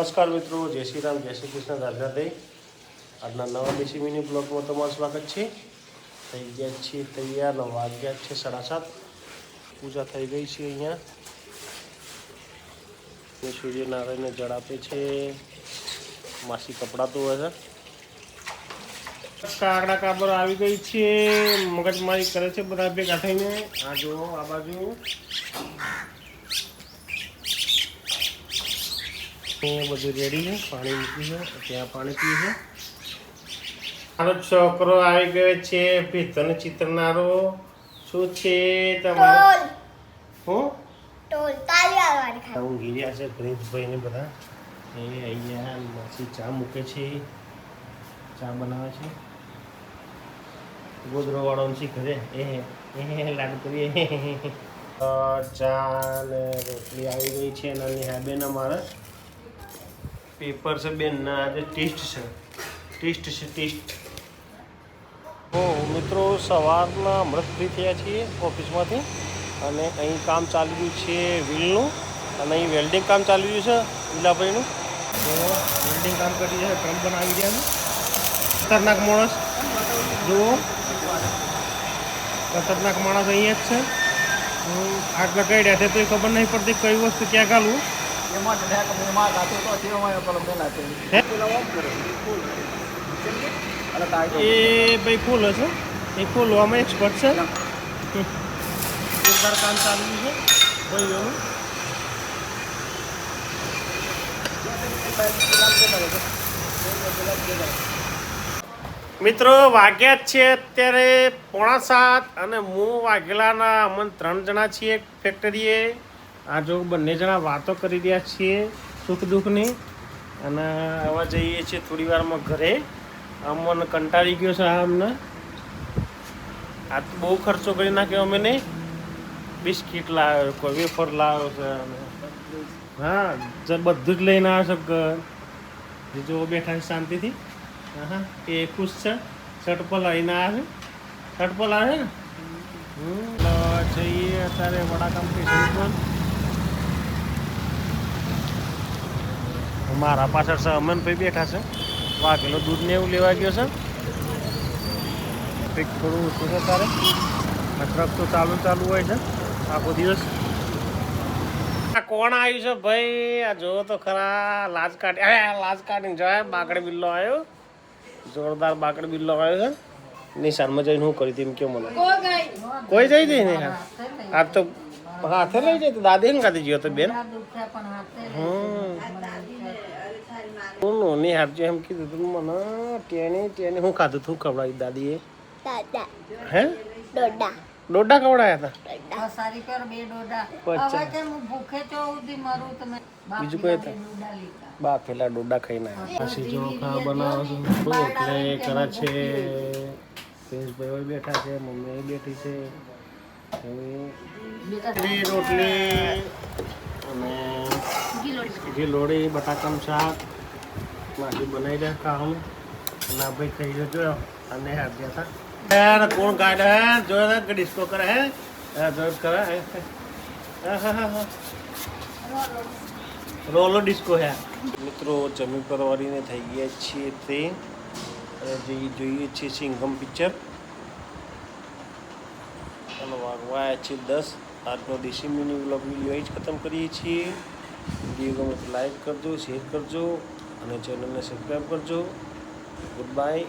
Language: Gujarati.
નમસ્કાર મિત્રો, જય શ્રી રામ, જય શ્રી કૃષ્ણ, રાધે રાધે. આજના નવા દેશી મિની બ્લોગમાં તમારું સ્વાગત છે. થઈ ગયા છીએ તૈયાર, વાગ્યા છે 7:30. પૂજા થઈ ગઈ છે. અહીંયા સૂર્યનારાયણને જળ આપે છે. માસી કપડાં ધોવે છે. કાકડા કાબર આવી ગઈ છે. મગજમારી કરે છે બધા ભેગા થઈને. આ જો આ બાજુ બધું રેડી છે. પાણી મૂકી છે, ત્યાં પાણી પીએ છે. મારો છોકરો આવી ગયો છે. ભીતન ચિત્રનારો શું છે તમારે? હું ઊંઘી રહ્યા છે પ્રિન્સભાઈ ને બધા. એ અહીંયા માસી ચા મૂકે છે, ચા બનાવે છે. ગોદરો વાળો શીખે એ લાડુ કરીએ. ચા ને રોટલી આવી ગઈ છે. નાની હા બેન અમારા પેપર છે બેનના, આજે ટેસ્ટ છે. મિત્રો સવારના હમણાં ફ્રી થયા છીએ ઓફિસમાંથી અને અહીં કામ ચાલી રહ્યું છે વ્હીલનું, અને અહીં વેલ્ડિંગ કામ ચાલી રહ્યું છે લીલાભાઈનું. તો વેલ્ડિંગ કામ કરી રહ્યા છે, ટ્રમ્પ બનાવી રહ્યા છે. ખતરનાક માણસ જુઓ, ખતરનાક માણસ અહીંયા જ છે. આગ લગાવી રહ્યા છે તો એ ખબર નહીં પડતી કઈ વસ્તુ ક્યાં ઘાલવું. એ ભાઈ ફૂલ હશે, એ ખોલવામાં એક્સપર્ટ છે. જોરદાર કામ ચાલુ છે ભાઈઓનું. મિત્રો વાગ્યા જ છે અત્યારે 6:45 અને હું વાઘેલાના અમને 3 જણા છીએ ફેક્ટરીએ. આ જો બંને જણા વાતો કરી રહ્યા છીએ સુખ દુઃખની, અને હવે જઈએ છીએ થોડી વારમાં ઘરે. અમને કંટાળી ગયો છે અમને. આ તો બહુ ખર્ચો કરી નાખ્યો અમે ને. બિસ્કીટ લાવ્યો, કોઈ વેફર લાવ્યો છે, હા બધું જ લઈને આવ્યો છે. જો બેઠા છે શાંતિથી. હા એ ખુશ છે. શર્ટ પર લઈને આવે, શર્ટ પર આવે ને. જઈએ અત્યારે વડાકામ સ્ટેશન. મારા પાછળ છે અમનભાઈ બેઠા છે. વાઘેલો દૂધ ને એવું લેવા ગયો છે. કંઈક થોડું ઓછું છે તારે. ટ્રક તો ચાલુ હોય છે આખો દિવસ. આ કોણ આવ્યું છે ભાઈ? આ જો તો ખરા. લાજ કાઢીને જાય. બાકડે બિલ્લો આવ્યો, જોરદાર બાકડે બિલ્લો આવ્યો છે. નિશાનમાં જઈને હું કરી હતી એમ કેવું મને કોઈ જઈ જઈ ને. આ તો હાથે લઈ જાય તો દાદી ને કાઢી ગયો તો બેન. નિહાળજો એમ કીધું તું મને. ટેને હું ખાધું તું ખવડાવી દાદીએ? હે ડોડા ખવડાયા હતા. બીજું કોઈ હતા? બાફેલા ડોડા ખાઈને પછી જો ખાવા બનાવો છો એટલે કરે છે. પ્રિન્સભાઈ બેઠા છે, મમ્મી બેઠી છે. રોટલી અને ગીલોડી બટાકાનું શાક માસી બનાવી દે ખાવાનું. ના ભાઈ ખાઈ જજો. અને હાથ્યા હતા કોણ ગાડે જોયો કે ડિસ્કો કરે હે જોર કરે. રોલો ડિસ્કો હે. મિત્રો જમીન પરવારીને થઈ ગયા છીએ તે જોઈએ છીએ સિંઘમ પિક્ચર. અને વાગવા છે 10. આજનો દેશી મિની વ્લોગ વિડીયો અહીં જ ખતમ કરીએ છીએ. વિડીયો ગમે તો લાઈક કરજો, શેર કરજો અને ચેનલને સબસ્ક્રાઈબ કરજો. Good bye.